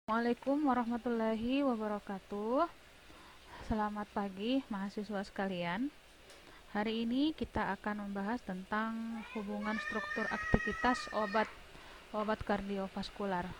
Assalamualaikum warahmatullahi wabarakatuh. Selamat pagi mahasiswa sekalian. Hari ini kita akan membahas tentang hubungan struktur aktivitas obat kardiovaskular.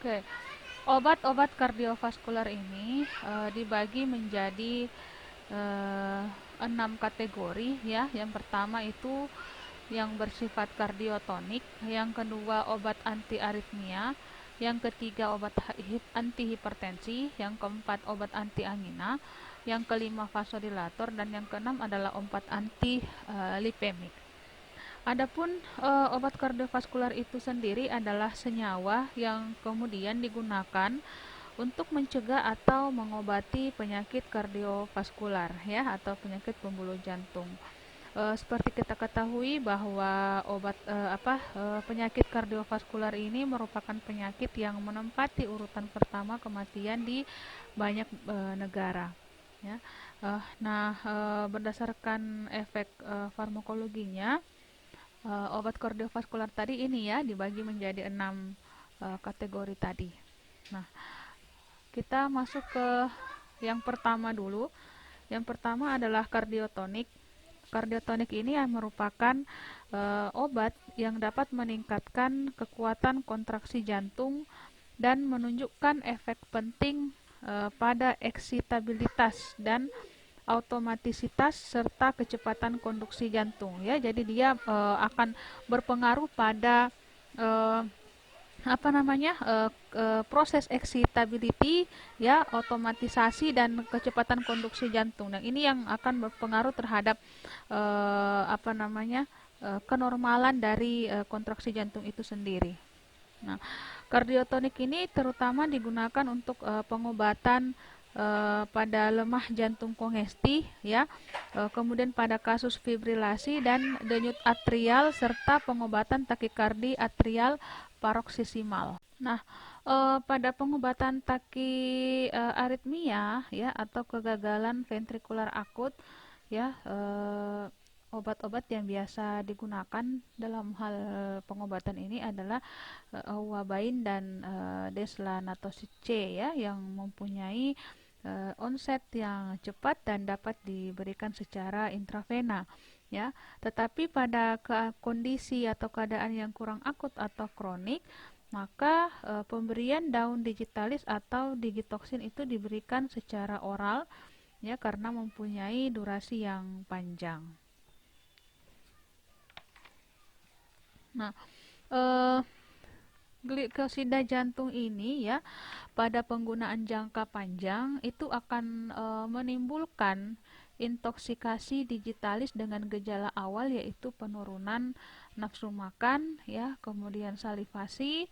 Oke, obat-obat kardiovaskular ini dibagi menjadi eh, 6 kategori ya. Yang pertama itu yang bersifat kardiotonik, yang kedua obat anti aritmia, yang ketiga obat anti hipertensi, yang keempat obat anti angina, yang kelima vasodilator, dan yang keenam adalah obat anti lipemik. Adapun obat kardiovaskular itu sendiri adalah senyawa yang kemudian digunakan untuk mencegah atau mengobati penyakit kardiovaskular ya, atau penyakit pembuluh jantung. Seperti kita ketahui bahwa penyakit kardiovaskular ini merupakan penyakit yang menempati urutan pertama kematian di banyak negara ya. Berdasarkan efek farmakologinya, obat kardiovaskular tadi ini ya dibagi menjadi 6 kategori tadi. Nah, kita masuk ke yang pertama dulu. Yang pertama adalah kardiotonik. Kardiotonik ini merupakan obat yang dapat meningkatkan kekuatan kontraksi jantung dan menunjukkan efek penting pada eksitabilitas dan automatisitas serta kecepatan konduksi jantung ya. Jadi dia akan berpengaruh pada eh, proses excitability ya, otomatisasi dan kecepatan konduksi jantung. Dan ini yang akan berpengaruh terhadap kenormalan dari kontraksi jantung itu sendiri. Nah, kardiotonik ini terutama digunakan untuk pengobatan pada lemah jantung kongesti ya, kemudian pada kasus fibrilasi dan denyut atrial serta pengobatan takikardi atrial paroksimal. Nah, pada pengobatan aritmia ya, atau kegagalan ventrikular akut ya, obat-obat yang biasa digunakan dalam hal pengobatan ini adalah wabain dan deslanatosid C ya, yang mempunyai onset yang cepat dan dapat diberikan secara intravena ya. Tetapi pada kondisi atau keadaan yang kurang akut atau kronik, maka pemberian daun digitalis atau digitoksin itu diberikan secara oral ya, karena mempunyai durasi yang panjang. Nah, eh, glikosida jantung ini ya, pada penggunaan jangka panjang itu akan menimbulkan intoksikasi digitalis dengan gejala awal, yaitu penurunan nafsu makan ya, kemudian salivasi,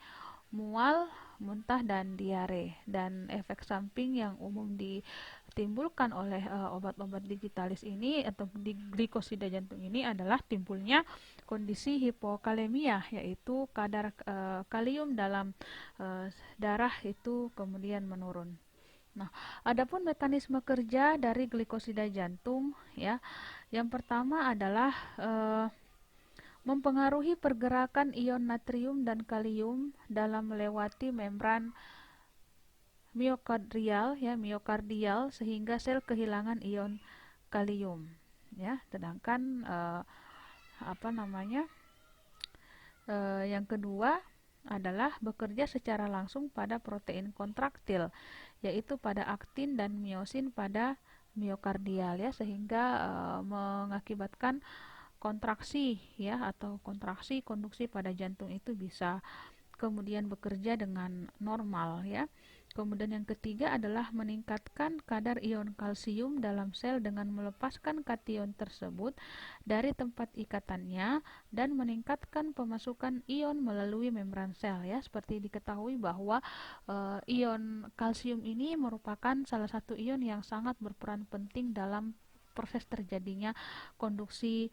mual, muntah, dan diare. Dan efek samping yang umum ditimbulkan oleh obat-obat digitalis ini atau di glikosida jantung ini adalah timbulnya kondisi hipokalemia, yaitu kadar kalium dalam darah itu kemudian menurun. Nah, adapun mekanisme kerja dari glikosida jantung ya, yang pertama adalah mempengaruhi pergerakan ion natrium dan kalium dalam melewati membran miokardial sehingga sel kehilangan ion kalium ya. Sedangkan yang kedua adalah bekerja secara langsung pada protein kontraktil, yaitu pada aktin dan miosin pada miokardial ya, sehingga mengakibatkan kontraksi ya, atau kontraksi konduksi pada jantung itu bisa kemudian bekerja dengan normal ya. Kemudian yang ketiga adalah meningkatkan kadar ion kalsium dalam sel dengan melepaskan kation tersebut dari tempat ikatannya dan meningkatkan pemasukan ion melalui membran sel ya. Seperti diketahui bahwa ion kalsium ini merupakan salah satu ion yang sangat berperan penting dalam proses terjadinya konduksi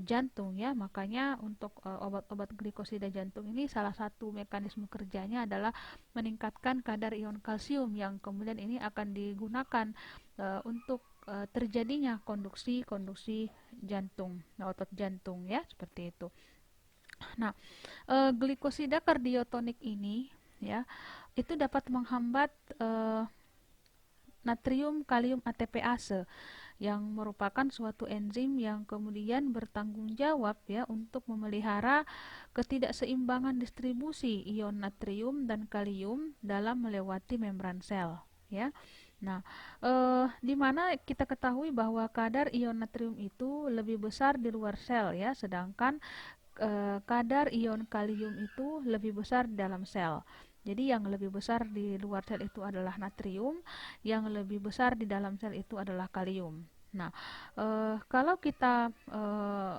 jantung ya. Makanya untuk obat-obat glikosida jantung ini salah satu mekanisme kerjanya adalah meningkatkan kadar ion kalsium yang kemudian ini akan digunakan untuk terjadinya konduksi jantung, otot jantung ya, seperti itu. Nah, glikosida kardiotonik ini ya itu dapat menghambat natrium kalium ATPase yang merupakan suatu enzim yang kemudian bertanggung jawab ya untuk memelihara ketidakseimbangan distribusi ion natrium dan kalium dalam melewati membran sel ya. Nah, di mana kita ketahui bahwa kadar ion natrium itu lebih besar di luar sel ya, sedangkan kadar ion kalium itu lebih besar di dalam sel. Jadi yang lebih besar di luar sel itu adalah natrium, yang lebih besar di dalam sel itu adalah kalium. Nah, kalau kita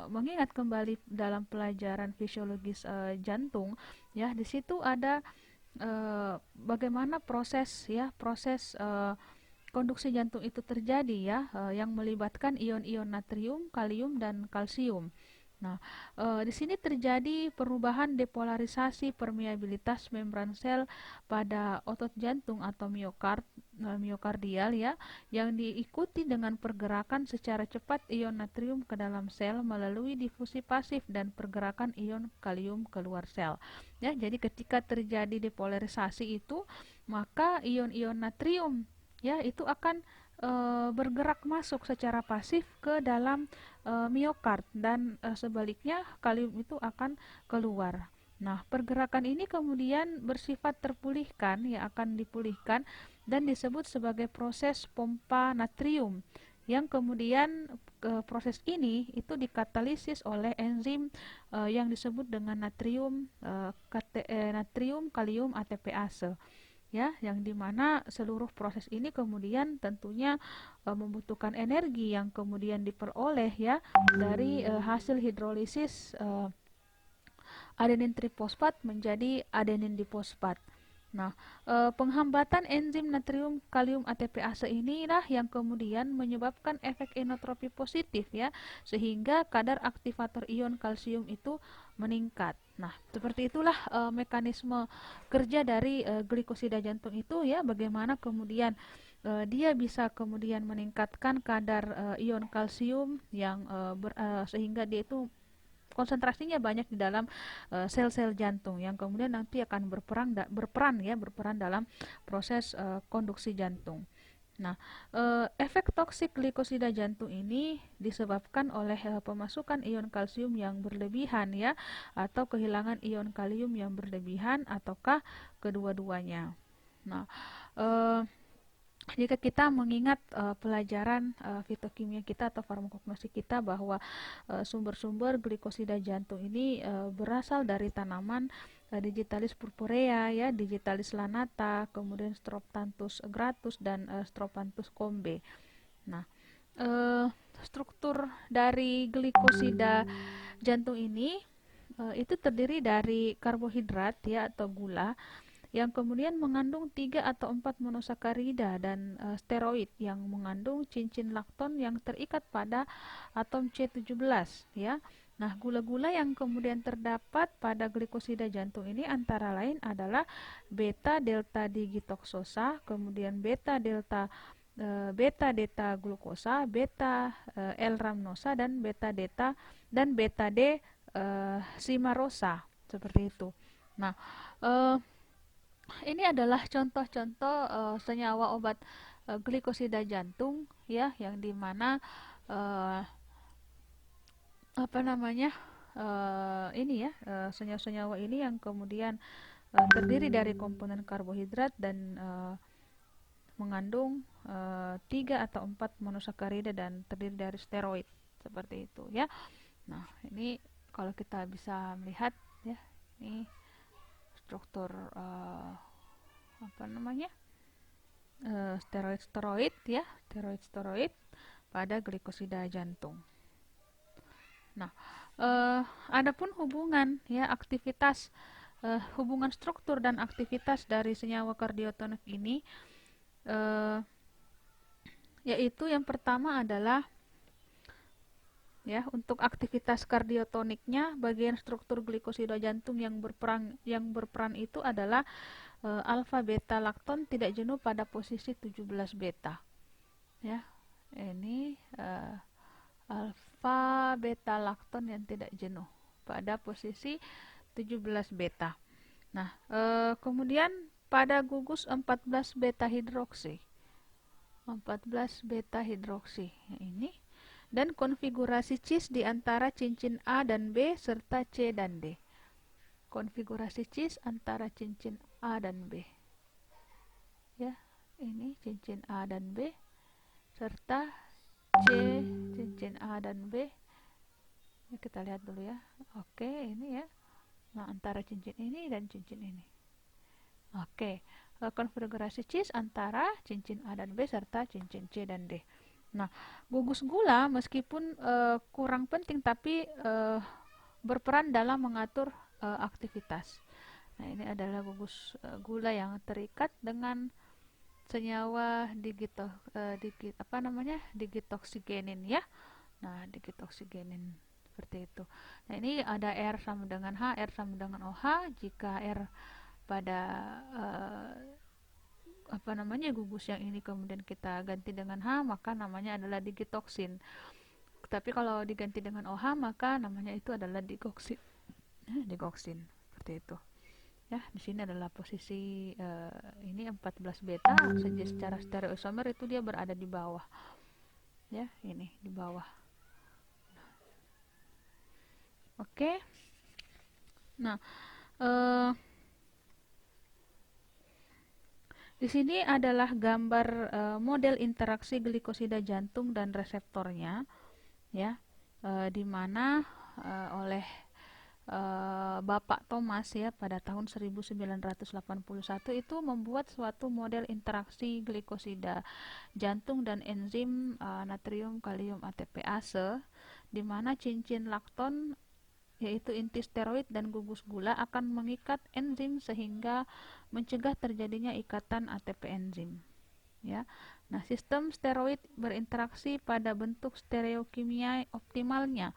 mengingat kembali dalam pelajaran fisiologis jantung, ya di situ ada bagaimana proses konduksi jantung itu terjadi ya, yang melibatkan ion-ion natrium, kalium, dan kalsium. Nah, di sini terjadi perubahan depolarisasi permeabilitas membran sel pada otot jantung atau miokardial ya, yang diikuti dengan pergerakan secara cepat ion natrium ke dalam sel melalui difusi pasif dan pergerakan ion kalium keluar sel. Ya, jadi ketika terjadi depolarisasi itu, maka ion-ion natrium ya itu akan bergerak masuk secara pasif ke dalam miokard dan sebaliknya kalium itu akan keluar. Nah, pergerakan ini kemudian bersifat terpulihkan, ya akan dipulihkan dan disebut sebagai proses pompa natrium yang kemudian proses ini itu dikatalisis oleh enzim yang disebut dengan natrium kalium ATPase ya, yang dimana seluruh proses ini kemudian tentunya membutuhkan energi yang kemudian diperoleh ya dari hasil hidrolisis adenin trifosfat menjadi adenin difosfat. Nah, penghambatan enzim natrium kalium ATPase inilah yang kemudian menyebabkan efek inotropi positif ya, sehingga kadar aktivator ion kalsium itu meningkat. Nah, seperti itulah mekanisme kerja dari glikosida jantung itu ya, bagaimana kemudian dia bisa kemudian meningkatkan kadar ion kalsium yang sehingga dia itu konsentrasinya banyak di dalam sel-sel jantung yang kemudian nanti akan berperan dalam proses konduksi jantung. Nah, efek toksik glikosida jantung ini disebabkan oleh pemasukan ion kalsium yang berlebihan ya, atau kehilangan ion kalium yang berlebihan ataukah kedua-duanya. Nah, jika kita mengingat pelajaran fitokimia kita atau farmakognosi kita bahwa sumber-sumber glikosida jantung ini berasal dari tanaman Digitalis purpurea ya, Digitalis lanata, kemudian Strophanthus gratus dan Strophanthus combe. Nah, struktur dari glikosida jantung ini itu terdiri dari karbohidrat ya atau gula yang kemudian mengandung 3 atau 4 monosakarida dan steroid yang mengandung cincin lakton yang terikat pada atom C17 ya. Nah, gula-gula yang kemudian terdapat pada glikosida jantung ini antara lain adalah beta delta digitoksosa, kemudian beta delta glukosa, beta L-ramnosa dan beta D simarosa seperti itu. Nah, ini adalah contoh-contoh senyawa obat glikosida jantung ya, yang dimana apa namanya ini ya senyawa-senyawa ini yang kemudian terdiri dari komponen karbohidrat dan mengandung 3 atau 4 monosakarida dan terdiri dari steroid seperti itu ya. Nah, ini kalau kita bisa melihat ya, ini struktur apa namanya steroid-steroid ya, steroid-steroid pada glikosida jantung. Nah, adapun hubungan ya aktivitas hubungan struktur dan aktivitas dari senyawa kardiotonik ini eh, yaitu yang pertama adalah ya untuk aktivitas kardiotoniknya bagian struktur glikosida jantung yang berperan itu adalah alfa beta lakton tidak jenuh pada posisi 17 beta ya. Ini alfa beta lakton yang tidak jenuh pada posisi 17 beta. Nah, kemudian pada gugus 14 beta hidroksi. 14 beta hidroksi ini dan konfigurasi cis di antara cincin A dan B serta C dan D. Konfigurasi cis antara cincin A dan B. Ya, ini cincin A dan B serta C cincin A dan B. Ya, kita lihat dulu ya. Oke, ini ya. Nah, antara cincin ini dan cincin ini. Oke, konfigurasi cis antara cincin A dan B serta cincin C dan D. Nah, gugus gula meskipun kurang penting tapi berperan dalam mengatur aktivitas. Nah, ini adalah gugus gula yang terikat dengan senyawa digitoksigenin ya. Nah, digitoksigenin seperti itu. Nah, ini ada R sama dengan H, R sama dengan OH. Jika R pada gugus yang ini kemudian kita ganti dengan H, maka namanya adalah digitoksin. Tapi kalau diganti dengan OH, maka namanya itu adalah digoksin. Digoksin seperti itu. Ya, di sini adalah posisi ini 14 beta secara stereoisomer itu dia berada di bawah. Ya, ini di bawah. Oke. Nah, di sini adalah gambar model interaksi glikosida jantung dan reseptornya, ya, di mana oleh Bapak Thomas ya pada tahun 1981 itu membuat suatu model interaksi glikosida jantung dan enzim natrium kalium ATPase, di mana cincin lakton yaitu inti steroid dan gugus gula akan mengikat enzim sehingga mencegah terjadinya ikatan ATP enzim. Ya. Nah, sistem steroid berinteraksi pada bentuk stereokimia optimalnya,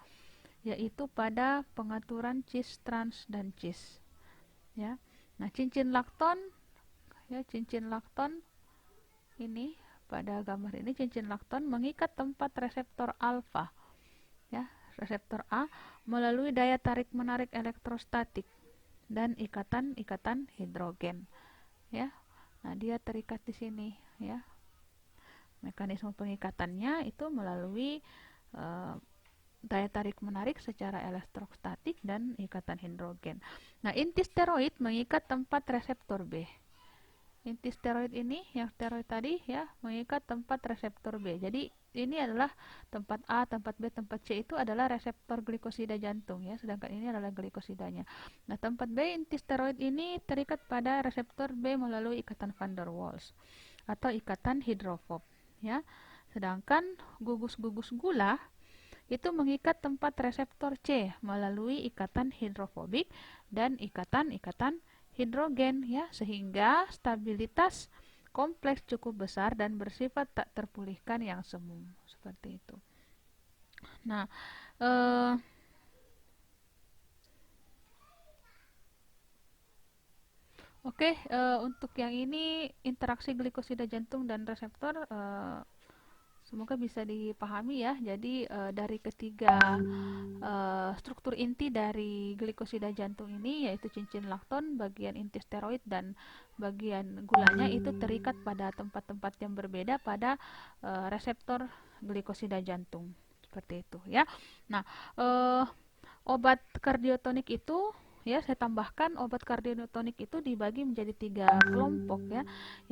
yaitu pada pengaturan cis trans dan cis. Ya. Nah, cincin lakton ini pada gambar ini cincin lakton mengikat tempat reseptor alfa ya, reseptor A melalui daya tarik menarik elektrostatik dan ikatan hidrogen ya. Nah, dia terikat di sini ya. Mekanisme pengikatannya itu melalui daya tarik menarik secara elektrostatik dan ikatan hidrogen. Nah, inti steroid mengikat tempat reseptor B. Inti steroid ini yang steroid tadi ya mengikat tempat reseptor B. Jadi ini adalah tempat A, tempat B, tempat C itu adalah reseptor glikosida jantung ya, sedangkan ini adalah glikosidanya. Nah, tempat B inti steroid ini terikat pada reseptor B melalui ikatan van der Waals atau ikatan hidrofob ya. Sedangkan gugus-gugus gula itu mengikat tempat reseptor C melalui ikatan hidrofobik dan ikatan hidrogen ya, sehingga stabilitas kompleks cukup besar dan bersifat tak terpulihkan yang semu seperti itu. Nah, oke, untuk yang ini interaksi glikosida jantung dan reseptor semoga bisa dipahami ya. Jadi dari ketiga struktur inti dari glikosida jantung ini yaitu cincin lakton, bagian inti steroid dan bagian gulanya itu terikat pada tempat-tempat yang berbeda pada reseptor glikosida jantung. Seperti itu ya. Nah, obat kardiotonik itu ya saya tambahkan obat kardiotonik itu dibagi menjadi 3 kelompok ya,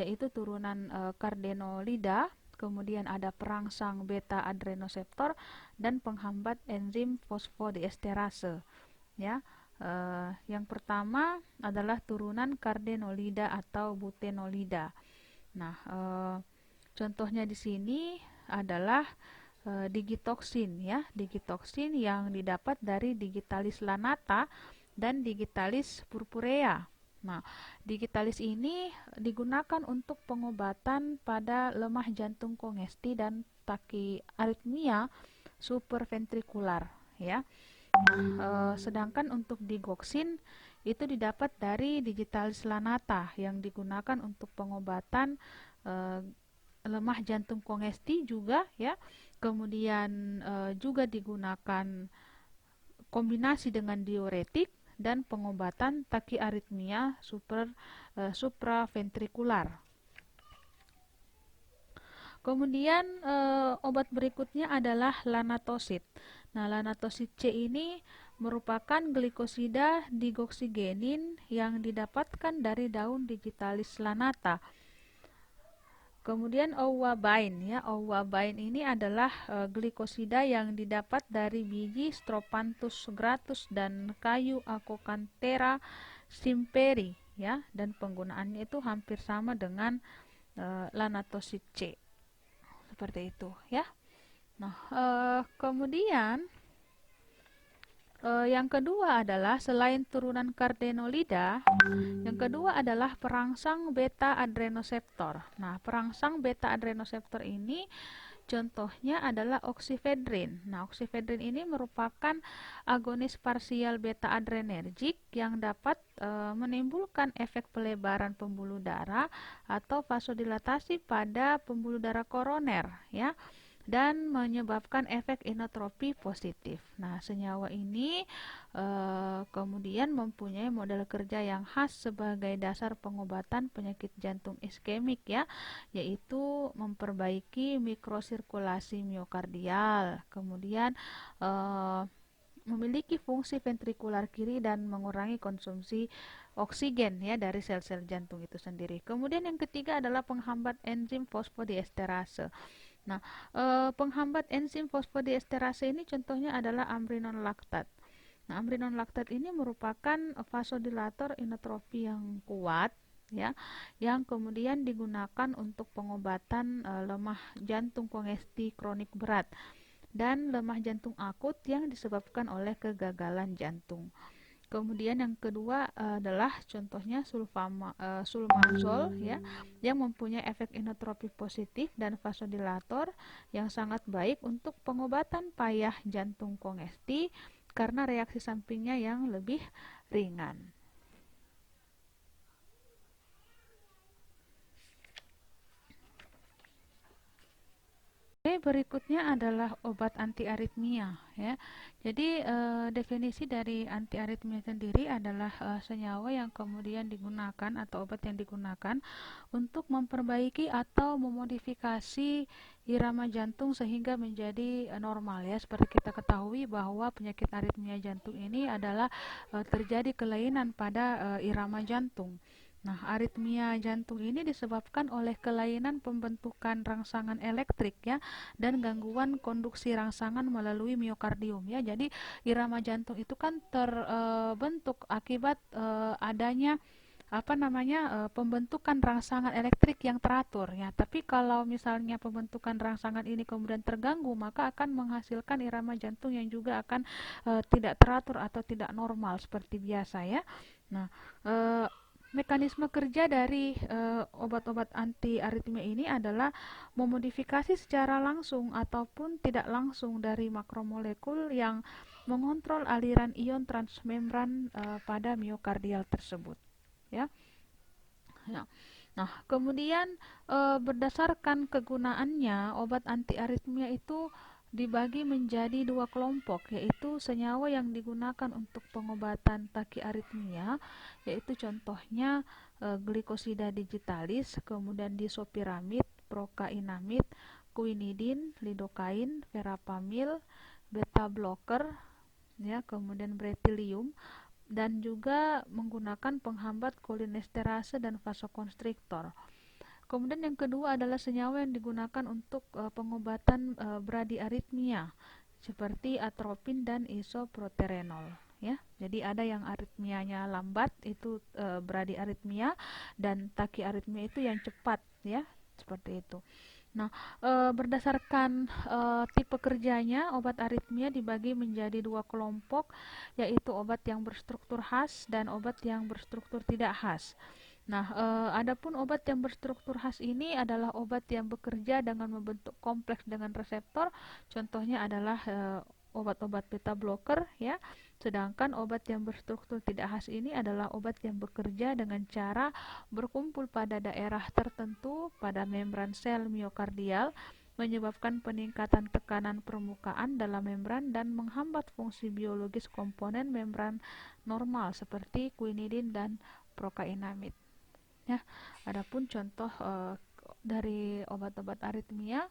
yaitu turunan kardenolida, kemudian ada perangsang beta adrenoseptor dan penghambat enzim fosfodiesterase ya. Yang pertama adalah turunan kardenolida atau butenolida Nah, contohnya di sini adalah digitoksin ya, digitoksin yang didapat dari Digitalis lanata dan Digitalis purpurea. Nah, digitalis ini digunakan untuk pengobatan pada lemah jantung kongesti dan takiaritmia supraventrikular ya. Sedangkan untuk digoksin itu didapat dari Digitalis lanata yang digunakan untuk pengobatan eh, lemah jantung kongesti juga ya. Kemudian juga digunakan kombinasi dengan diuretik dan pengobatan takiaritmia supraventrikular. Kemudian obat berikutnya adalah lanatosid. Nah, lanatosid C ini merupakan glikosida digoksigenin yang didapatkan dari daun Digitalis lanata. Kemudian ouabain ya, ouabain ini adalah glikosida yang didapat dari biji Strophanthus gratus dan kayu Acocanthera simperi ya, dan penggunaannya itu hampir sama dengan lanatosid C. Seperti itu ya. Nah, kemudian yang kedua adalah selain turunan cardenolida, yang kedua adalah perangsang beta adrenoseptor. Nah, perangsang beta adrenoseptor ini contohnya adalah oksifedrin. Nah, oksifedrin ini merupakan agonis parsial beta adrenergik yang dapat menimbulkan efek pelebaran pembuluh darah atau vasodilatasi pada pembuluh darah koroner ya, dan menyebabkan efek inotropi positif. Nah, senyawa ini kemudian mempunyai model kerja yang khas sebagai dasar pengobatan penyakit jantung iskemik ya, yaitu memperbaiki mikrosirkulasi miokardial, kemudian memiliki fungsi ventrikular kiri dan mengurangi konsumsi oksigen ya dari sel-sel jantung itu sendiri. Kemudian yang ketiga adalah penghambat enzim fosfodiesterase. Nah, penghambat enzim fosfodiesterase ini contohnya adalah amrinon laktat. Nah, amrinon laktat ini merupakan vasodilator inotropi yang kuat ya, yang kemudian digunakan untuk pengobatan lemah jantung kongesti kronik berat dan lemah jantung akut yang disebabkan oleh kegagalan jantung. Kemudian yang kedua adalah contohnya sulmaxol ya, yang mempunyai efek inotropi positif dan vasodilator yang sangat baik untuk pengobatan payah jantung kongesti karena reaksi sampingnya yang lebih ringan. Oke, berikutnya adalah obat antiaritmia ya. Jadi definisi dari antiaritmia sendiri adalah senyawa yang kemudian digunakan atau obat yang digunakan untuk memperbaiki atau memodifikasi irama jantung sehingga menjadi normal ya. Seperti kita ketahui bahwa penyakit aritmia jantung ini adalah terjadi kelainan pada irama jantung. Nah, aritmia jantung ini disebabkan oleh kelainan pembentukan rangsangan elektrik ya, dan gangguan konduksi rangsangan melalui miokardium ya. Jadi irama jantung itu kan terbentuk akibat adanya pembentukan rangsangan elektrik yang teratur ya. Tapi kalau misalnya pembentukan rangsangan ini kemudian terganggu, maka akan menghasilkan irama jantung yang juga akan tidak teratur atau tidak normal seperti biasa ya. Nah, mekanisme kerja dari obat-obat anti aritmia ini adalah memodifikasi secara langsung ataupun tidak langsung dari makromolekul yang mengontrol aliran ion transmembran pada miokardial tersebut ya. Ya. Nah, kemudian berdasarkan kegunaannya, obat anti aritmia itu dibagi menjadi dua kelompok, yaitu senyawa yang digunakan untuk pengobatan takiaritmia, yaitu contohnya glikosida digitalis, kemudian disopiramid, prokainamid, quinidin, lidocain, verapamil, beta blocker, ya, kemudian bretilium, dan juga menggunakan penghambat kolinesterase dan vasokonstriktor. Kemudian yang kedua adalah senyawa yang digunakan untuk pengobatan bradiaritmia seperti atropin dan isoproterenol ya. Jadi ada yang aritmianya lambat itu bradiaritmia, dan tachyarrhythmia itu yang cepat, ya, seperti itu. Nah, berdasarkan tipe kerjanya, obat aritmia dibagi menjadi dua kelompok, yaitu obat yang berstruktur khas dan obat yang berstruktur tidak khas. Nah, adapun obat yang berstruktur khas ini adalah obat yang bekerja dengan membentuk kompleks dengan reseptor. Contohnya adalah obat-obat beta blocker, ya. Sedangkan obat yang berstruktur tidak khas ini adalah obat yang bekerja dengan cara berkumpul pada daerah tertentu pada membran sel miokardial, menyebabkan peningkatan tekanan permukaan dalam membran dan menghambat fungsi biologis komponen membran normal seperti quinidin dan prokainamid. Ya, adapun contoh dari obat-obat aritmia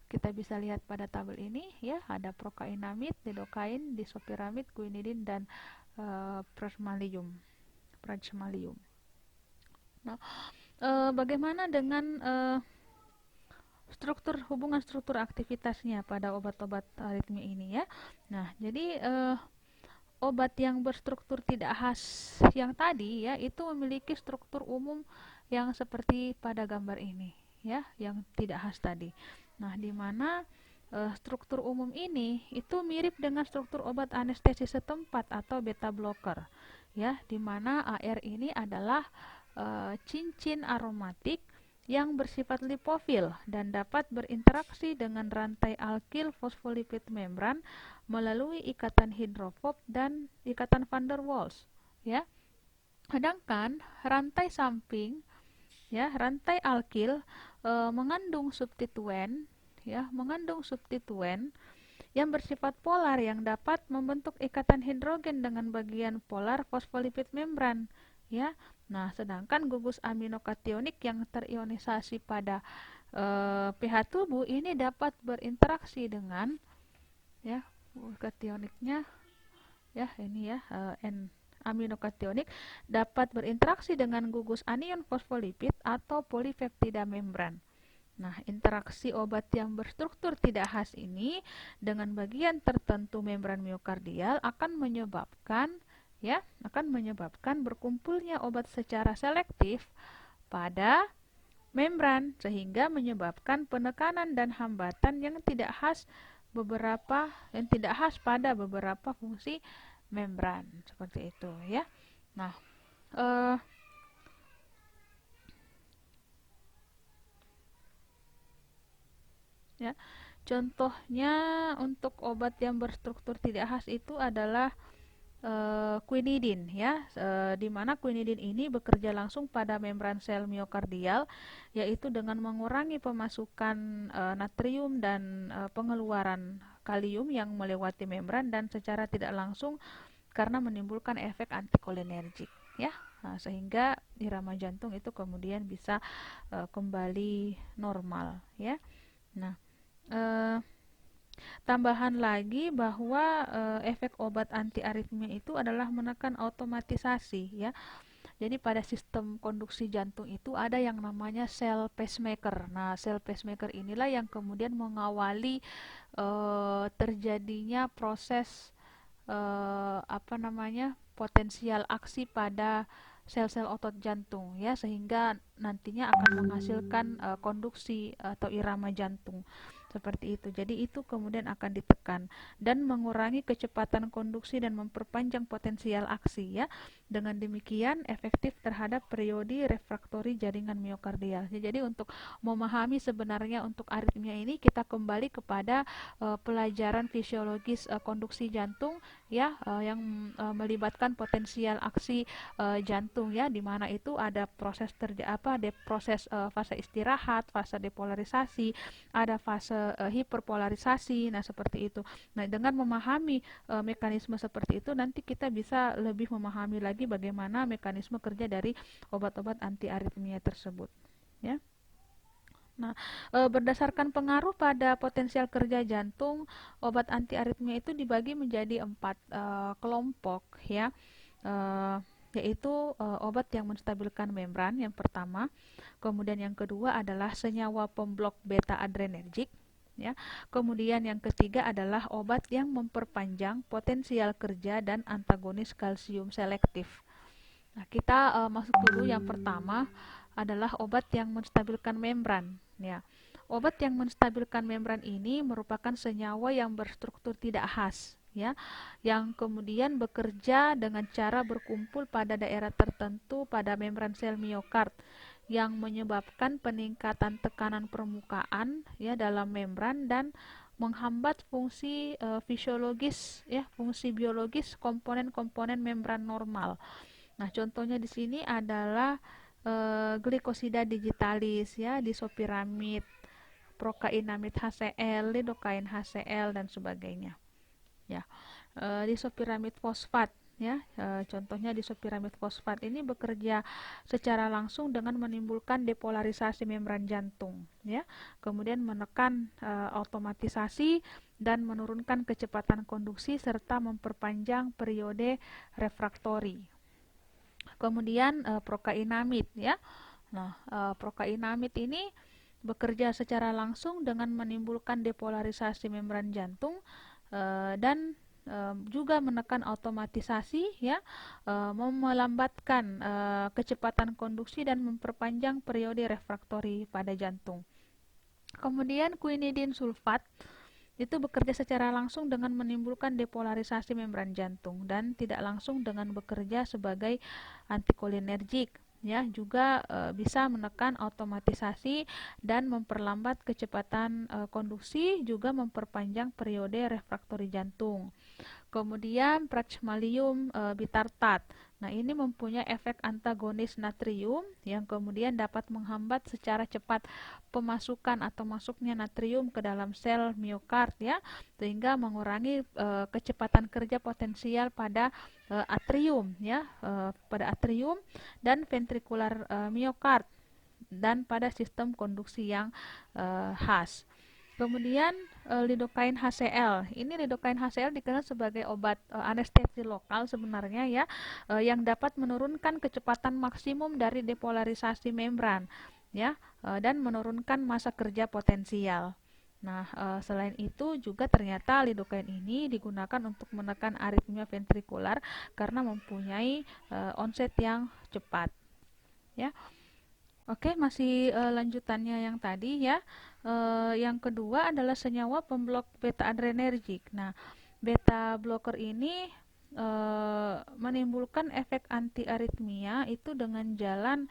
kita bisa lihat pada tabel ini, ya, ada prokainamid, lidocaine, disopiramid, quinidin, dan plasmalium. Nah, bagaimana dengan hubungan struktur aktivitasnya pada obat-obat aritmia ini, ya? Nah, jadi obat yang berstruktur tidak khas yang tadi, ya, itu memiliki struktur umum yang seperti pada gambar ini, ya, yang tidak khas tadi. Nah, di mana struktur umum ini itu mirip dengan struktur obat anestesi setempat atau beta blocker, ya, di mana AR ini adalah cincin aromatik yang bersifat lipofil dan dapat berinteraksi dengan rantai alkil fosfolipid membran melalui ikatan hidrofob dan ikatan van der Waals, ya. Sedangkan rantai samping, ya, rantai alkil mengandung substituen, ya, yang bersifat polar yang dapat membentuk ikatan hidrogen dengan bagian polar fosfolipid membran, ya. Nah, sedangkan gugus aminokationik yang terionisasi pada pH tubuh ini dapat berinteraksi dengan, ya, kationiknya, ya, ini ya, N aminokationik dapat berinteraksi dengan gugus anion fosfolipid atau polipeptida membran. Nah, interaksi obat yang berstruktur tidak khas ini dengan bagian tertentu membran miokardial akan menyebabkan, ya, berkumpulnya obat secara selektif pada membran sehingga menyebabkan penekanan dan hambatan yang tidak khas pada beberapa fungsi membran, seperti itu, ya. Nah, ya, contohnya untuk obat yang berstruktur tidak khas itu adalah quinidin, ya, di mana quinidin ini bekerja langsung pada membran sel miokardial, yaitu dengan mengurangi pemasukan natrium dan pengeluaran kalium yang melewati membran dan secara tidak langsung karena menimbulkan efek antikolinergik, ya. Nah, sehingga irama jantung itu kemudian bisa kembali normal, ya. Nah, tambahan lagi bahwa efek obat anti aritmia itu adalah menekan automatisasi, ya. Jadi pada sistem konduksi jantung itu ada yang namanya sel pacemaker. Nah, sel pacemaker inilah yang kemudian mengawali terjadinya proses potensial aksi pada sel-sel otot jantung, ya, sehingga nantinya akan menghasilkan konduksi atau irama jantung seperti itu. Jadi itu kemudian akan ditekan dan mengurangi kecepatan konduksi dan memperpanjang potensial aksi, ya. Dengan demikian efektif terhadap periode refraktori jaringan miokardial. Jadi untuk memahami sebenarnya untuk aritmia ini kita kembali kepada pelajaran fisiologis konduksi jantung, ya, yang melibatkan potensial aksi jantung, ya, di mana itu ada proses fase istirahat, fase depolarisasi, ada fase hiperpolarisasi. Nah, seperti itu. Nah, dengan memahami mekanisme seperti itu nanti kita bisa lebih memahami lagi bagaimana mekanisme kerja dari obat-obat anti aritmia tersebut, ya. Nah, berdasarkan pengaruh pada potensial kerja jantung, obat anti aritmia itu dibagi menjadi 4 kelompok, ya. Yaitu obat yang menstabilkan membran yang pertama, kemudian yang kedua adalah senyawa pemblok beta adrenergik, ya. Kemudian yang ketiga adalah obat yang memperpanjang potensial kerja dan antagonis kalsium selektif. Nah, kita masuk dulu yang pertama adalah obat yang menstabilkan membran, ya. Obat yang menstabilkan membran ini merupakan senyawa yang berstruktur tidak khas, ya, yang kemudian bekerja dengan cara berkumpul pada daerah tertentu pada membran sel miokard yang menyebabkan peningkatan tekanan permukaan, ya, dalam membran dan menghambat fungsi fisiologis, ya, fungsi biologis komponen-komponen membran normal. Nah, contohnya di sini adalah glikosida digitalis, ya, disopiramid, prokainamid HCl, lidokain HCl dan sebagainya. Ya, disopiramid fosfat, ya, contohnya disopiramid fosfat ini bekerja secara langsung dengan menimbulkan depolarisasi membran jantung, ya, kemudian menekan automatisasi dan menurunkan kecepatan konduksi serta memperpanjang periode refraktori. Kemudian prokainamid, ya. Nah, prokainamid ini bekerja secara langsung dengan menimbulkan depolarisasi membran jantung dan juga menekan automatisasi, ya, melambatkan kecepatan konduksi dan memperpanjang periode refraktori pada jantung. Kemudian quinidin sulfat itu bekerja secara langsung dengan menimbulkan depolarisasi membran jantung dan tidak langsung dengan bekerja sebagai antikolinergik, ya, juga bisa menekan automatisasi dan memperlambat kecepatan konduksi, juga memperpanjang periode refraktori jantung. Kemudian praxmalium bitartat. Nah, ini mempunyai efek antagonis natrium yang kemudian dapat menghambat secara cepat pemasukan atau masuknya natrium ke dalam sel miokard, ya, sehingga mengurangi kecepatan kerja potensial pada atrium, ya, pada atrium dan ventrikular miokard dan pada sistem konduksi yang khas. Kemudian lidokain HCl. Ini lidokain HCl dikenal sebagai obat anestesi lokal sebenarnya, ya, yang dapat menurunkan kecepatan maksimum dari depolarisasi membran, ya, dan menurunkan masa kerja potensial. Nah, selain itu juga ternyata lidokain ini digunakan untuk menekan aritmia ventrikular karena mempunyai onset yang cepat, ya. Oke, masih lanjutannya yang tadi, ya. Yang kedua adalah senyawa pemblok beta adrenergik. Nah, beta blocker ini menimbulkan efek anti-aritmia itu dengan jalan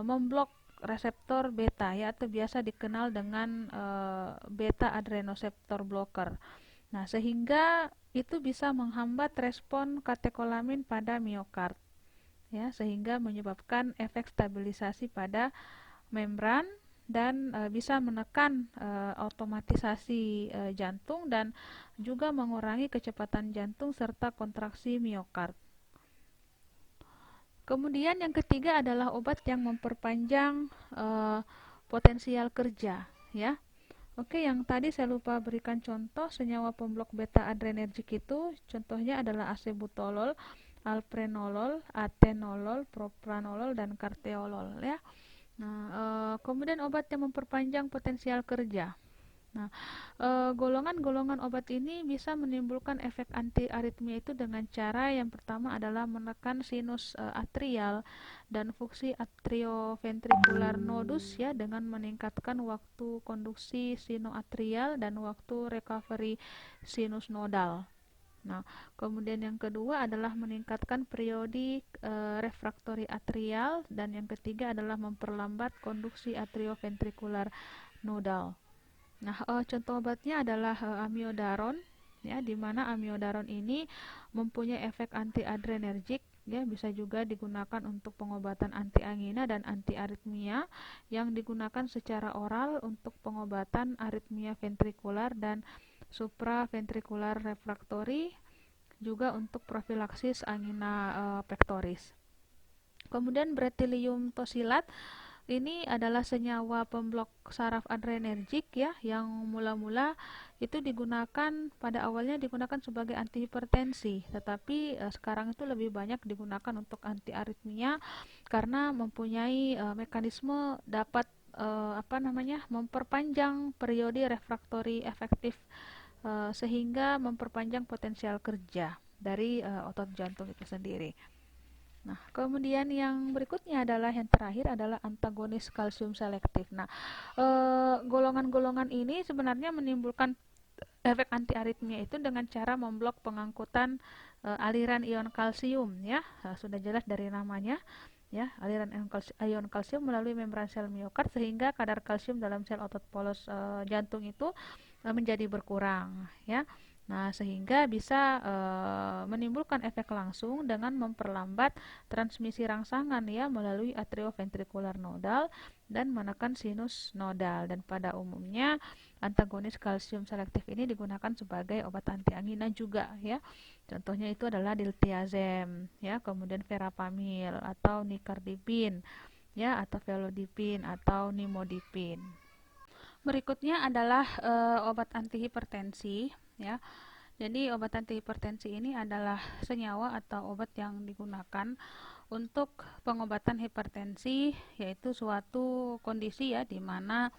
memblok reseptor beta, ya, atau biasa dikenal dengan beta adrenoseptor blocker. Nah, sehingga itu bisa menghambat respon katekolamin pada miokard, ya, sehingga menyebabkan efek stabilisasi pada membran dan bisa menekan automatisasi jantung dan juga mengurangi kecepatan jantung serta kontraksi miokard. Kemudian yang ketiga adalah obat yang memperpanjang potensial kerja, ya. Oke, yang tadi saya lupa berikan contoh senyawa pemblok beta adrenergik itu contohnya adalah acebutolol, alprenolol, atenolol, propranolol dan karteolol, ya. Nah, kemudian obat yang memperpanjang potensial kerja. Nah, golongan-golongan obat ini bisa menimbulkan efek anti-aritmia itu dengan cara yang pertama adalah menekan sinus atrial dan fungsi atrioventrikular nodus, ya, dengan meningkatkan waktu konduksi sinoatrial dan waktu recovery sinus nodal. Nah, kemudian yang kedua adalah meningkatkan periodik refraktori atrial dan yang ketiga adalah memperlambat konduksi atrioventrikular nodal. Nah, contoh obatnya adalah amiodaron, ya, di mana amiodaron ini mempunyai efek antiadrenergik, ya, bisa juga digunakan untuk pengobatan antiangina dan antiaritmia yang digunakan secara oral untuk pengobatan aritmia ventrikular dan supraventrikular refraktori, juga untuk profilaksis angina pectoris. Kemudian beretium tosilat ini adalah senyawa pemblok saraf adrenergik, ya, yang mula-mula itu digunakan pada awalnya digunakan sebagai antihipertensi, tetapi sekarang itu lebih banyak digunakan untuk antiaritmia karena mempunyai mekanisme dapat memperpanjang periode refraktori efektif, sehingga memperpanjang potensial kerja dari otot jantung itu sendiri. Nah, kemudian yang berikutnya adalah yang terakhir adalah antagonis kalsium selektif. Nah, golongan-golongan ini sebenarnya menimbulkan efek antiaritmia itu dengan cara memblok pengangkutan aliran ion kalsium, ya. Sudah jelas dari namanya, ya, aliran ion kalsium melalui membran sel miokard, sehingga kadar kalsium dalam sel otot polos jantung itu menjadi berkurang, ya. Nah, sehingga bisa menimbulkan efek langsung dengan memperlambat transmisi rangsangan, ya, melalui atrioventrikular nodal dan menekan sinus nodal. Dan pada umumnya antagonis kalsium selektif ini digunakan sebagai obat anti angina juga, ya. Contohnya itu adalah diltiazem, ya, kemudian verapamil atau nicardipin, ya, atau velodipin atau nimodipin. Berikutnya adalah obat antihipertensi, ya. Jadi obat antihipertensi ini adalah senyawa atau obat yang digunakan untuk pengobatan hipertensi, yaitu suatu kondisi, ya, di mana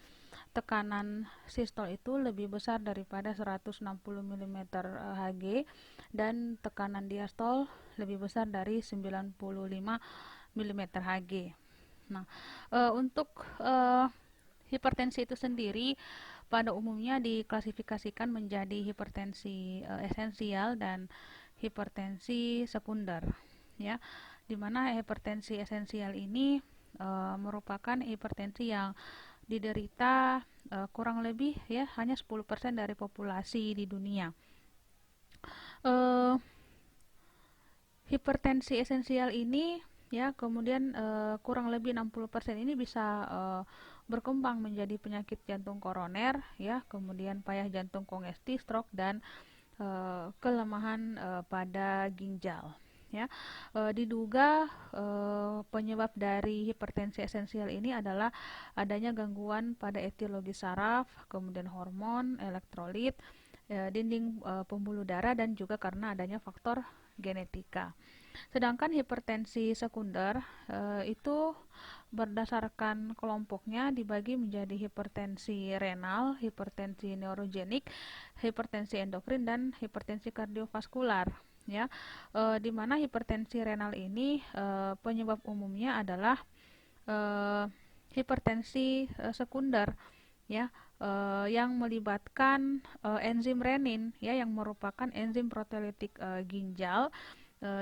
tekanan sistol itu lebih besar daripada 160 mm Hg dan tekanan diastol lebih besar dari 95 mm Hg. Nah, untuk hipertensi itu sendiri pada umumnya diklasifikasikan menjadi hipertensi esensial dan hipertensi sekunder, ya, di mana hipertensi esensial ini merupakan hipertensi yang diderita kurang lebih, ya, hanya 10% dari populasi di dunia. Hipertensi esensial ini, ya, kemudian kurang lebih 60% ini bisa berkembang menjadi penyakit jantung koroner, ya, kemudian payah jantung kongestif, stroke, dan kelemahan pada ginjal, ya. Diduga penyebab dari hipertensi esensial ini adalah adanya gangguan pada etiologi saraf, kemudian hormon, elektrolit, dinding pembuluh darah, dan juga karena adanya faktor genetika. Sedangkan hipertensi sekunder itu berdasarkan kelompoknya dibagi menjadi hipertensi renal, hipertensi neurogenik, hipertensi endokrin, dan hipertensi kardiovaskular, ya. Di mana hipertensi renal ini penyebab umumnya adalah hipertensi sekunder, ya, yang melibatkan enzim renin, ya, yang merupakan enzim proteolitik ginjal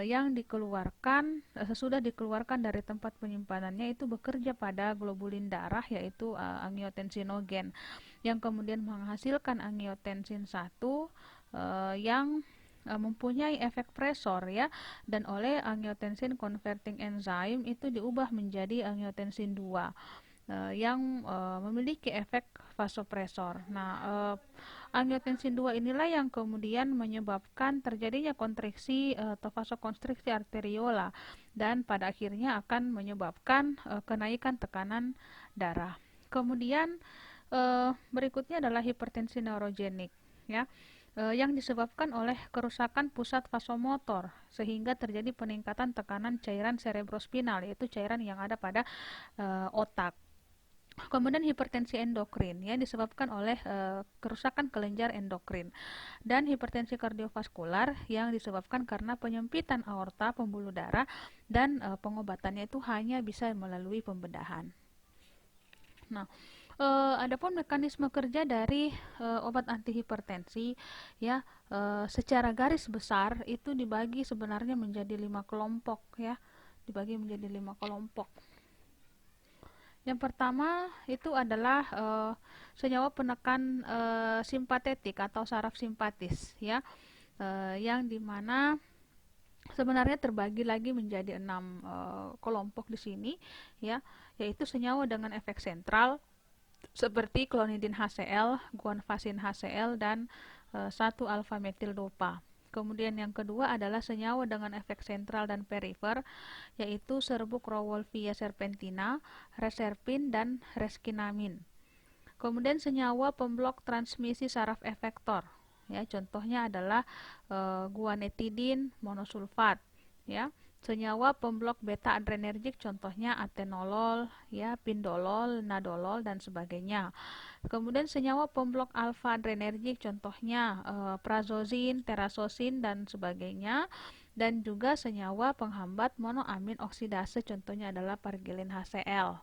yang dikeluarkan sesudah dikeluarkan dari tempat penyimpanannya itu bekerja pada globulin darah, yaitu angiotensinogen, yang kemudian menghasilkan angiotensin 1 yang mempunyai efek presor, ya, dan oleh angiotensin converting enzyme itu diubah menjadi angiotensin 2 yang memiliki efek vasopresor. Nah, angiotensin 2 inilah yang kemudian menyebabkan terjadinya kontriksi atau vasokonstriksi arteriola, dan pada akhirnya akan menyebabkan kenaikan tekanan darah. Kemudian berikutnya adalah hipertensi neurogenik, ya, yang disebabkan oleh kerusakan pusat vasomotor sehingga terjadi peningkatan tekanan cairan cerebrospinal, yaitu cairan yang ada pada otak. Kemudian hipertensi endokrin, ya, disebabkan oleh kerusakan kelenjar endokrin, dan hipertensi kardiovaskular yang disebabkan karena penyempitan aorta pembuluh darah, dan pengobatannya itu hanya bisa melalui pembedahan. Nah, adapun mekanisme kerja dari obat antihipertensi, ya, secara garis besar itu dibagi sebenarnya menjadi 5 kelompok, ya, dibagi menjadi 5 kelompok. Yang pertama itu adalah senyawa penekan simpatetik atau saraf simpatis, ya, yang dimana sebenarnya terbagi lagi menjadi 6 kelompok di sini, ya, yaitu senyawa dengan efek sentral seperti klonidin HCl, guanfacin HCl, dan 1-alfa-metil dopa. Kemudian yang kedua adalah senyawa dengan efek sentral dan perifer, yaitu serbuk Rowolfia serpentina, reserpin, dan reskinamin. Kemudian senyawa pemblok transmisi saraf efektor, ya, contohnya adalah guanetidin monosulfat, ya, senyawa pemblok beta adrenergik contohnya atenolol, ya, pindolol, nadolol dan sebagainya. Kemudian senyawa pemblok alfa adrenergik contohnya prazosine, terasosin dan sebagainya. Dan juga senyawa penghambat monoamin oksidase contohnya adalah pargilin HCl.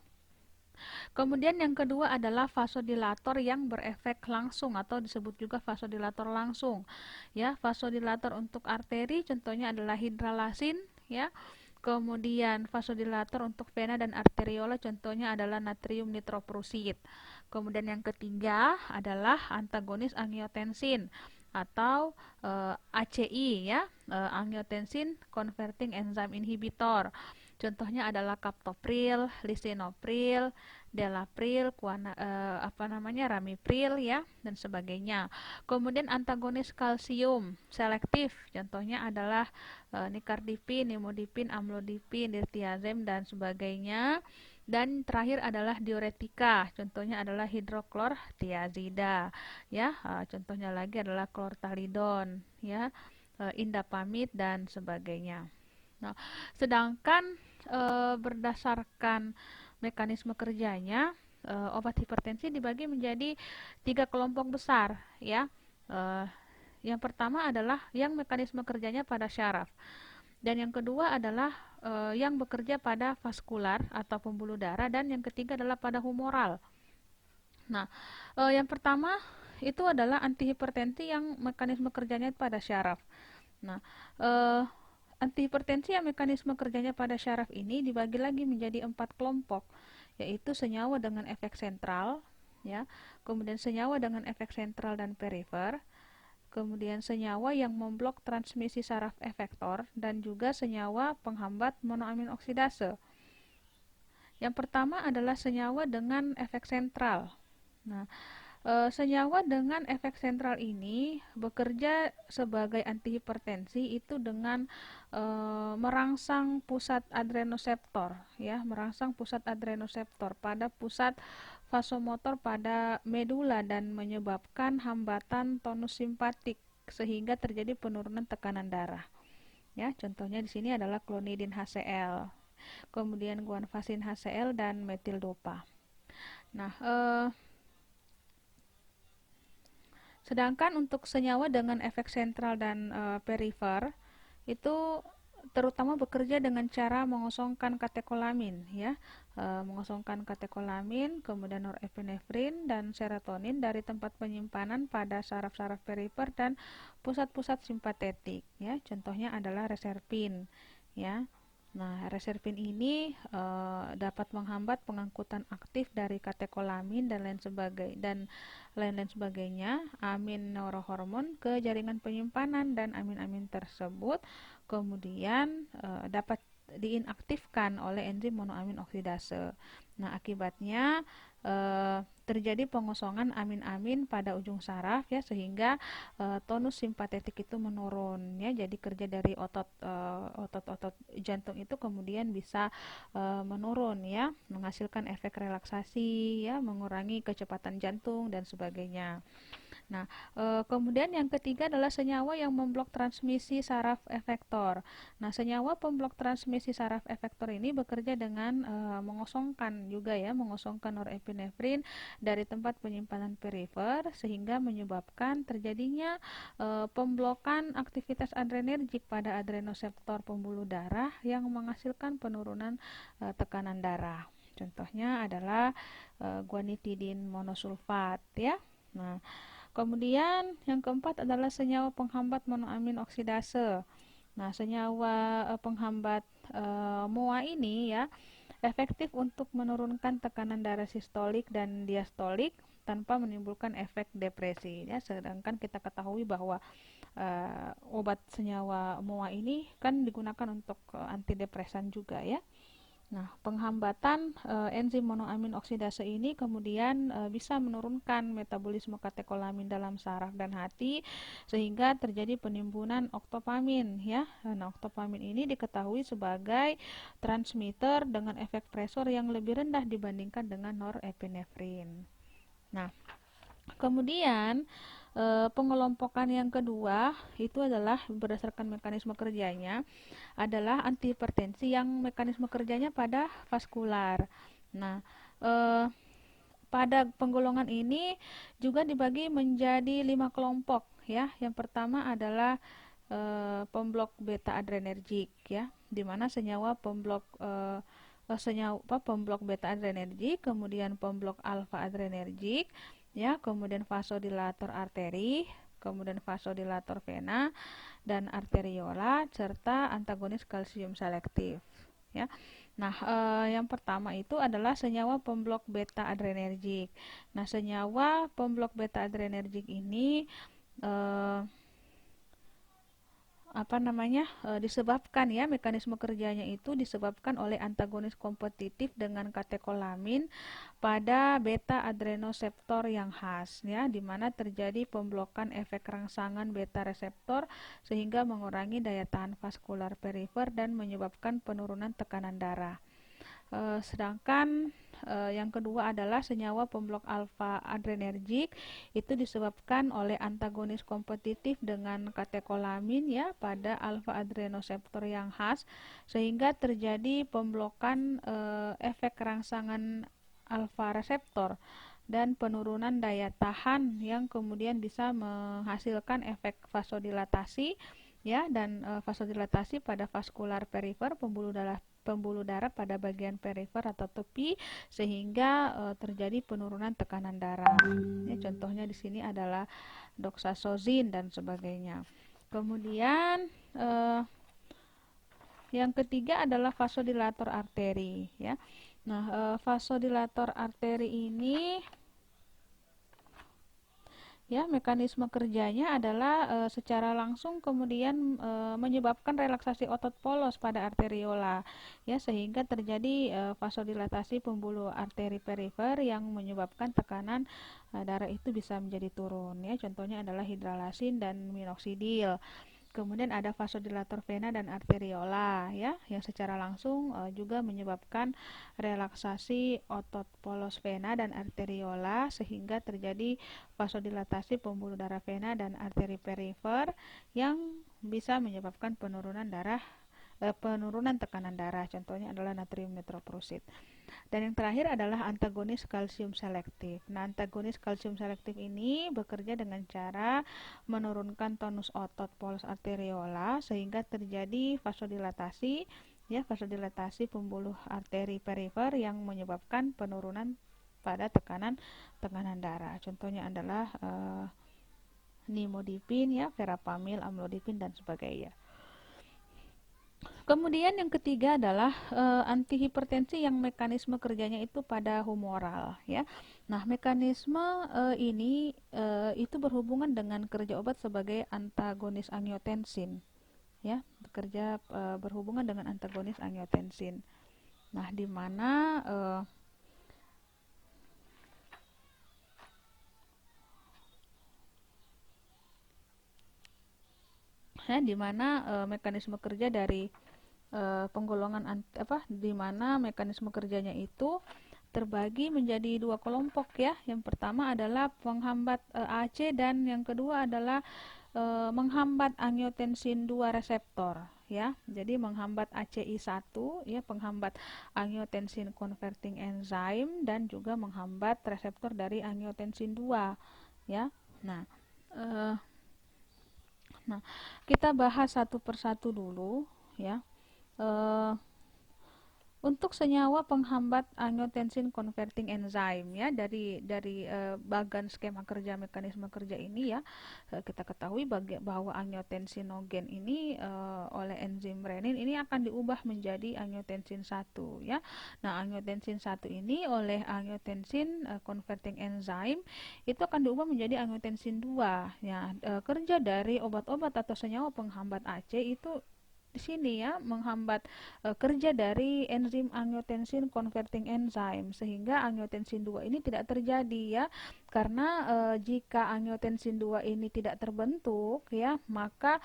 Kemudian yang kedua adalah vasodilator yang berefek langsung atau disebut juga vasodilator langsung. Ya, vasodilator untuk arteri contohnya adalah hidralasin, ya. Kemudian vasodilator untuk vena dan arteriola contohnya adalah natrium nitroprusid. Kemudian yang ketiga adalah antagonis angiotensin atau ACI, ya, angiotensin converting enzyme inhibitor. Contohnya adalah captopril, lisinopril, delapril, ramipril, ya, dan sebagainya. Kemudian antagonis kalsium selektif, contohnya adalah nikardipin, nimodipin, amlodipin, dirtiazem dan sebagainya. Dan terakhir adalah diuretika, contohnya adalah hidroklortiazida, ya. Contohnya lagi adalah klortalidon, ya, indapamid dan sebagainya. Nah, sedangkan berdasarkan mekanisme kerjanya, obat hipertensi dibagi menjadi 3 kelompok besar, ya. Eh, yang pertama adalah yang mekanisme kerjanya pada syaraf, dan yang kedua adalah yang bekerja pada vaskular atau pembuluh darah, dan yang ketiga adalah pada humoral. Nah, yang pertama itu adalah antihipertensi yang mekanisme kerjanya pada syaraf. Nah, antihipertensi yang mekanisme kerjanya pada syaraf ini dibagi lagi menjadi 4 kelompok, yaitu senyawa dengan efek sentral, ya, kemudian senyawa dengan efek sentral dan perifer, kemudian senyawa yang memblok transmisi saraf efektor, dan juga senyawa penghambat monoamin oksidase. Yang pertama adalah senyawa dengan efek sentral. Nah, senyawa dengan efek sentral ini bekerja sebagai antihipertensi itu dengan merangsang pusat adrenoseptor, ya, merangsang pusat adrenoseptor pada pusat vasomotor pada medula dan menyebabkan hambatan tonus simpatik sehingga terjadi penurunan tekanan darah. Ya, contohnya di sini adalah klonidin HCl, kemudian guanfacin HCl dan metildopa. Nah, sedangkan untuk senyawa dengan efek sentral dan perifer itu terutama bekerja dengan cara mengosongkan katekolamin, ya, mengosongkan katekolamin, kemudian norepinefrin dan serotonin dari tempat penyimpanan pada saraf-saraf perifer dan pusat-pusat simpatetik, ya. Contohnya adalah reserpin, ya. Nah, reserpin ini dapat menghambat pengangkutan aktif dari katekolamin dan lain-lain sebagainya, amin neurohormon ke jaringan penyimpanan, dan amin-amin tersebut kemudian dapat diinaktifkan oleh enzim monoamin oksidase. Nah, akibatnya terjadi pengosongan amin-amin pada ujung saraf, ya, sehingga tonus simpatetik itu menurun, ya. Jadi kerja dari otot-otot jantung itu kemudian bisa menurun, ya, menghasilkan efek relaksasi, ya, mengurangi kecepatan jantung dan sebagainya. Nah, kemudian yang ketiga adalah senyawa yang memblok transmisi saraf efektor. Nah, senyawa pemblok transmisi saraf efektor ini bekerja dengan mengosongkan juga, ya, mengosongkan norepinefrin dari tempat penyimpanan perifer sehingga menyebabkan terjadinya pemblokan aktivitas adrenergik pada adrenoseptor pembuluh darah yang menghasilkan penurunan tekanan darah. Contohnya adalah guanitidin monosulfat, ya. Nah, kemudian yang keempat adalah senyawa penghambat monoamin oksidase. Nah, senyawa penghambat MOA ini, ya, efektif untuk menurunkan tekanan darah sistolik dan diastolik tanpa menimbulkan efek depresi, ya. Sedangkan kita ketahui bahwa obat senyawa MOA ini kan digunakan untuk antidepresan juga, ya. Nah, penghambatan enzim monoamin oksidase ini kemudian bisa menurunkan metabolisme katekolamin dalam saraf dan hati sehingga terjadi penimbunan oktopamin, ya. Nah, oktopamin ini diketahui sebagai transmitter dengan efek presor yang lebih rendah dibandingkan dengan norepinefrin. Nah, kemudian Pengelompokan yang kedua itu adalah berdasarkan mekanisme kerjanya adalah antihipertensi yang mekanisme kerjanya pada vaskular. Nah, eh, pada penggolongan ini juga dibagi menjadi 5 kelompok ya. Yang pertama adalah pemblok beta adrenergik ya, di mana senyawa pemblok beta adrenergik, kemudian pemblok alfa adrenergik ya, kemudian vasodilator arteri, kemudian vasodilator vena dan arteriola serta antagonis kalsium selektif ya. Nah, yang pertama itu adalah senyawa pemblok beta adrenergik. Nah, senyawa pemblok beta adrenergik ini eh, disebabkan ya, mekanisme kerjanya itu disebabkan oleh antagonis kompetitif dengan katekolamin pada beta adrenoseptor yang khas ya, di mana terjadi pemblokan efek rangsangan beta reseptor sehingga mengurangi daya tahan vaskular perifer dan menyebabkan penurunan tekanan darah. Sedangkan yang kedua adalah senyawa pemblok alfa adrenergik, itu disebabkan oleh antagonis kompetitif dengan katekolamin ya pada alfa adrenoseptor yang khas sehingga terjadi pemblokan efek rangsangan alfa reseptor dan penurunan daya tahan yang kemudian bisa menghasilkan efek vasodilatasi ya, dan vasodilatasi pada vaskular perifer, pembuluh darah pada bagian perifer atau tepi sehingga terjadi penurunan tekanan darah. Ya, contohnya di sini adalah doxazosine dan sebagainya. Kemudian yang ketiga adalah vasodilator arteri ya. Nah, vasodilator arteri ini ya, mekanisme kerjanya adalah secara langsung kemudian menyebabkan relaksasi otot polos pada arteriola ya, sehingga terjadi vasodilatasi pembuluh arteri perifer yang menyebabkan tekanan darah itu bisa menjadi turun ya. Contohnya adalah hidralasin dan minoxidil. Kemudian ada vasodilator vena dan arteriola ya, yang secara langsung juga menyebabkan relaksasi otot polos vena dan arteriola sehingga terjadi vasodilatasi pembuluh darah vena dan arteri perifer yang bisa menyebabkan penurunan tekanan darah. Contohnya adalah natrium nitroprusit. Dan yang terakhir adalah antagonis kalsium selektif. Nah, antagonis kalsium selektif ini bekerja dengan cara menurunkan tonus otot polos arteriola sehingga terjadi vasodilatasi ya, vasodilatasi pembuluh arteri perifer yang menyebabkan penurunan pada tekanan darah. Contohnya adalah nimodipin ya, verapamil, amlodipin dan sebagainya. Kemudian yang ketiga adalah antihipertensi yang mekanisme kerjanya itu pada humoral ya. Nah, mekanisme ini itu berhubungan dengan kerja obat sebagai antagonis angiotensin ya, berhubungan dengan antagonis angiotensin. Nah, di mana mekanisme kerja dari di mana mekanisme kerjanya itu terbagi menjadi 2 kelompok ya. Yang pertama adalah penghambat AC dan yang kedua adalah menghambat angiotensin 2 reseptor ya. Jadi menghambat ACI1 ya, penghambat angiotensin converting enzyme dan juga menghambat reseptor dari angiotensin 2 ya. Nah, eh, kita bahas satu persatu dulu ya. Uh, untuk senyawa penghambat angiotensin converting enzyme ya, dari bagan skema kerja mekanisme kerja ini ya, kita ketahui bahwa angiotensinogen ini oleh enzim renin ini akan diubah menjadi angiotensin 1 ya. Nah, angiotensin 1 ini oleh angiotensin converting enzyme itu akan diubah menjadi angiotensin 2 ya. Kerja dari obat-obat atau senyawa penghambat AC itu di sini ya, menghambat kerja dari enzim angiotensin converting enzyme, sehingga angiotensin 2 ini tidak terjadi ya. Karena jika angiotensin 2 ini tidak terbentuk ya, maka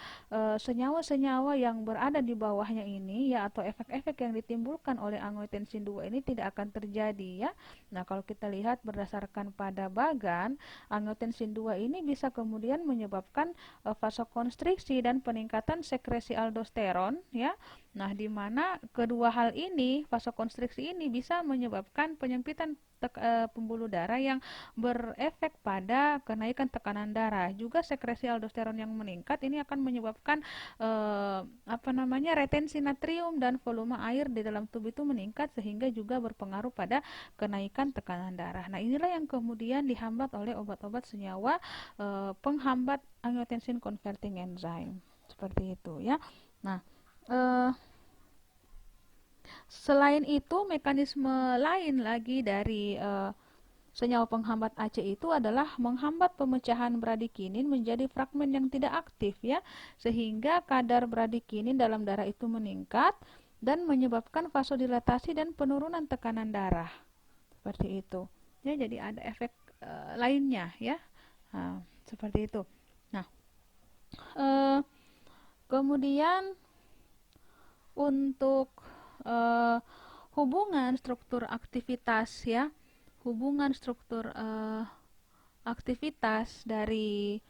senyawa-senyawa yang berada di bawahnya ini ya, atau efek-efek yang ditimbulkan oleh angiotensin 2 ini tidak akan terjadi ya. Nah, kalau kita lihat berdasarkan pada bagan, angiotensin 2 ini bisa kemudian menyebabkan vasokonstriksi dan peningkatan sekresi aldosteron ya. Nah, di mana kedua hal ini, vasokonstriksi ini bisa menyebabkan penyempitan pembuluh darah yang berefek pada kenaikan tekanan darah. Juga sekresi aldosteron yang meningkat ini akan menyebabkan retensi natrium dan volume air di dalam tubuh itu meningkat, sehingga juga berpengaruh pada kenaikan tekanan darah. Nah, inilah yang kemudian dihambat oleh obat-obat senyawa penghambat angiotensin converting enzyme. Seperti itu ya. Nah, selain itu, mekanisme lain lagi dari senyawa penghambat AC itu adalah menghambat pemecahan bradikinin menjadi fragmen yang tidak aktif ya, sehingga kadar bradikinin dalam darah itu meningkat dan menyebabkan vasodilatasi dan penurunan tekanan darah. Seperti itu. Ya, jadi ada efek lainnya ya. Nah, seperti itu. Nah, kemudian untuk hubungan struktur aktivitas ya, hubungan struktur aktivitas dari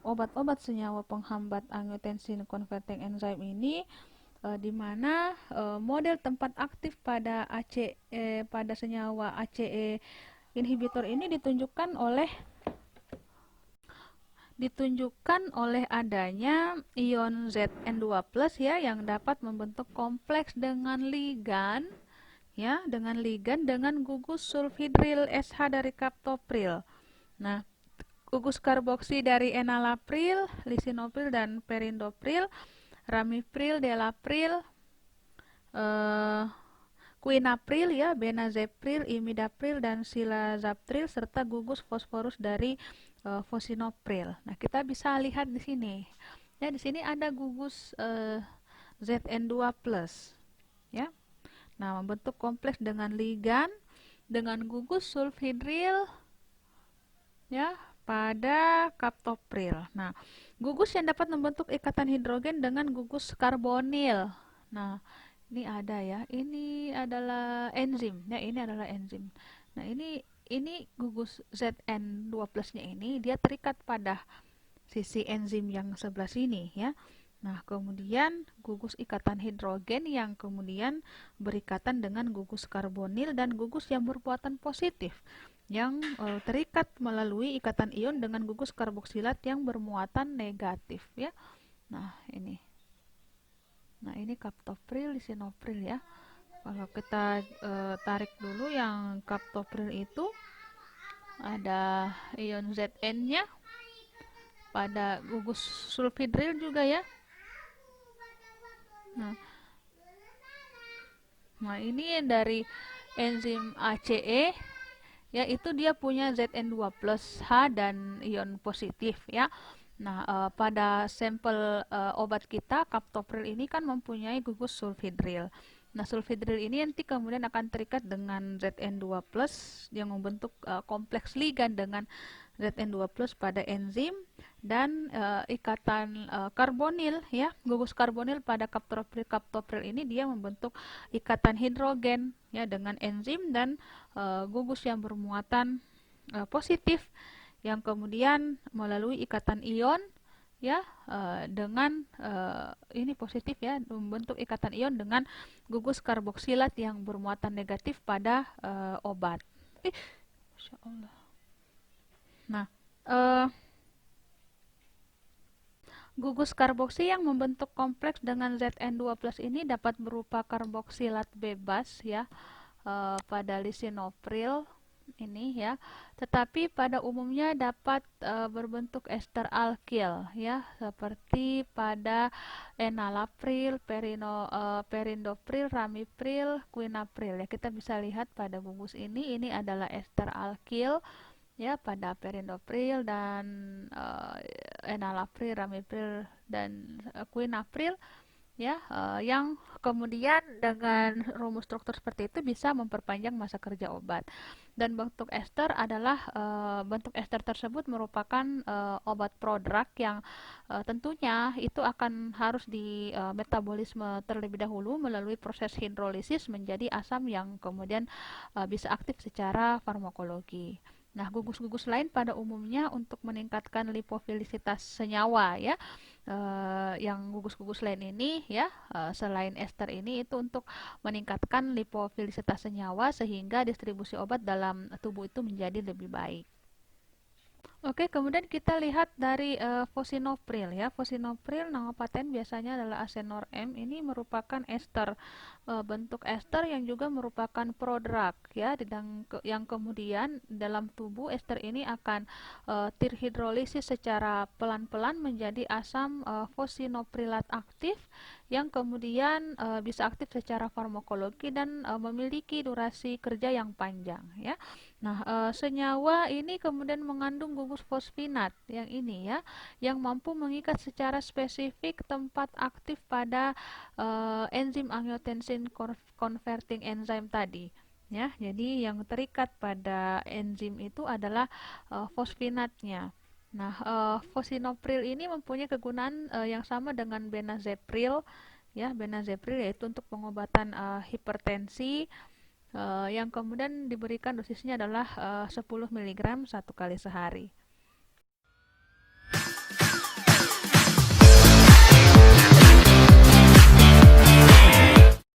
obat-obat senyawa penghambat angiotensin converting enzyme ini, di mana model tempat aktif pada pada senyawa ACE inhibitor ini ditunjukkan oleh adanya ion Zn2+ ya, yang dapat membentuk kompleks dengan ligan ya, dengan gugus sulfhidril SH dari kaptopril. Nah, gugus karboksi dari enalapril, lisinopril dan perindopril, ramipril, delapril, quinapril ya, benazepril, imidapril dan silazaptril, serta gugus fosforus dari fosinopril. Nah, kita bisa lihat di sini. Ya, di sini ada gugus Zn2+ ya. Nah, membentuk kompleks dengan ligan dengan gugus sulfhidril ya pada kaptopril. Nah, gugus yang dapat membentuk ikatan hidrogen dengan gugus karbonil. Nah, ini ada ya. Ini adalah enzim. Ya, ini adalah enzim. Nah, ini gugus Zn2+-nya ini dia terikat pada sisi enzim yang sebelah sini ya. Nah, kemudian gugus ikatan hidrogen yang kemudian berikatan dengan gugus karbonil dan gugus yang bermuatan positif yang terikat melalui ikatan ion dengan gugus karboksilat yang bermuatan negatif ya. Nah, ini. Nah, ini kaptopril, lisinopril ya. Kalau kita tarik dulu yang kaptopril itu ada ion Zn-nya pada gugus sulfhidril juga ya. Nah, ini dari enzim ACE ya, itu dia punya Zn2+H dan ion positif ya. Nah, pada sampel obat kita kaptopril ini kan mempunyai gugus sulfhidril. Nah, sulfhidril ini nanti kemudian akan terikat dengan Zn2+ yang membentuk kompleks ligan dengan Zn2+ pada enzim dan ikatan karbonil ya, gugus karbonil pada kaptopril ini dia membentuk ikatan hidrogen ya dengan enzim dan gugus yang bermuatan positif yang kemudian melalui ikatan ion ya dengan ini positif ya, membentuk ikatan ion dengan gugus karboksilat yang bermuatan negatif pada obat. Masya Allah. Nah, gugus karboksi yang membentuk kompleks dengan Zn2+ ini dapat berupa karboksilat bebas ya pada lisinopril ini ya, tetapi pada umumnya dapat berbentuk ester alkil ya, seperti pada enalapril, perindopril, ramipril, quinapril ya. Kita bisa lihat pada gugus ini adalah ester alkil ya pada perindopril dan enalapril, ramipril dan quinapril ya, yang kemudian dengan rumus struktur seperti itu bisa memperpanjang masa kerja obat. Dan bentuk ester tersebut merupakan obat prodrug yang tentunya itu akan harus di metabolisme terlebih dahulu melalui proses hidrolisis menjadi asam yang kemudian bisa aktif secara farmakologi. Nah, gugus-gugus lain pada umumnya untuk meningkatkan lipofilisitas senyawa ya. Yang gugus-gugus lain ini ya, selain ester ini itu untuk meningkatkan lipofilisitas senyawa sehingga distribusi obat dalam tubuh itu menjadi lebih baik. Oke, kemudian kita lihat dari fosinopril ya. Fosinopril nama paten biasanya adalah Acenor M. Ini merupakan ester, bentuk ester yang juga merupakan prodrug ya. Yang kemudian dalam tubuh ester ini akan terhidrolisis secara pelan-pelan menjadi asam fosinoprilat aktif yang kemudian bisa aktif secara farmakologi dan memiliki durasi kerja yang panjang ya. Nah, senyawa ini kemudian mengandung gugus fosfinat yang ini ya, yang mampu mengikat secara spesifik tempat aktif pada enzim angiotensin converting enzyme tadi. Ya, jadi yang terikat pada enzim itu adalah fosfinatnya. Nah, fosinopril ini mempunyai kegunaan yang sama dengan benazepril, ya, benazepril yaitu untuk pengobatan hipertensi, yang kemudian diberikan dosisnya adalah 10 mg satu kali sehari.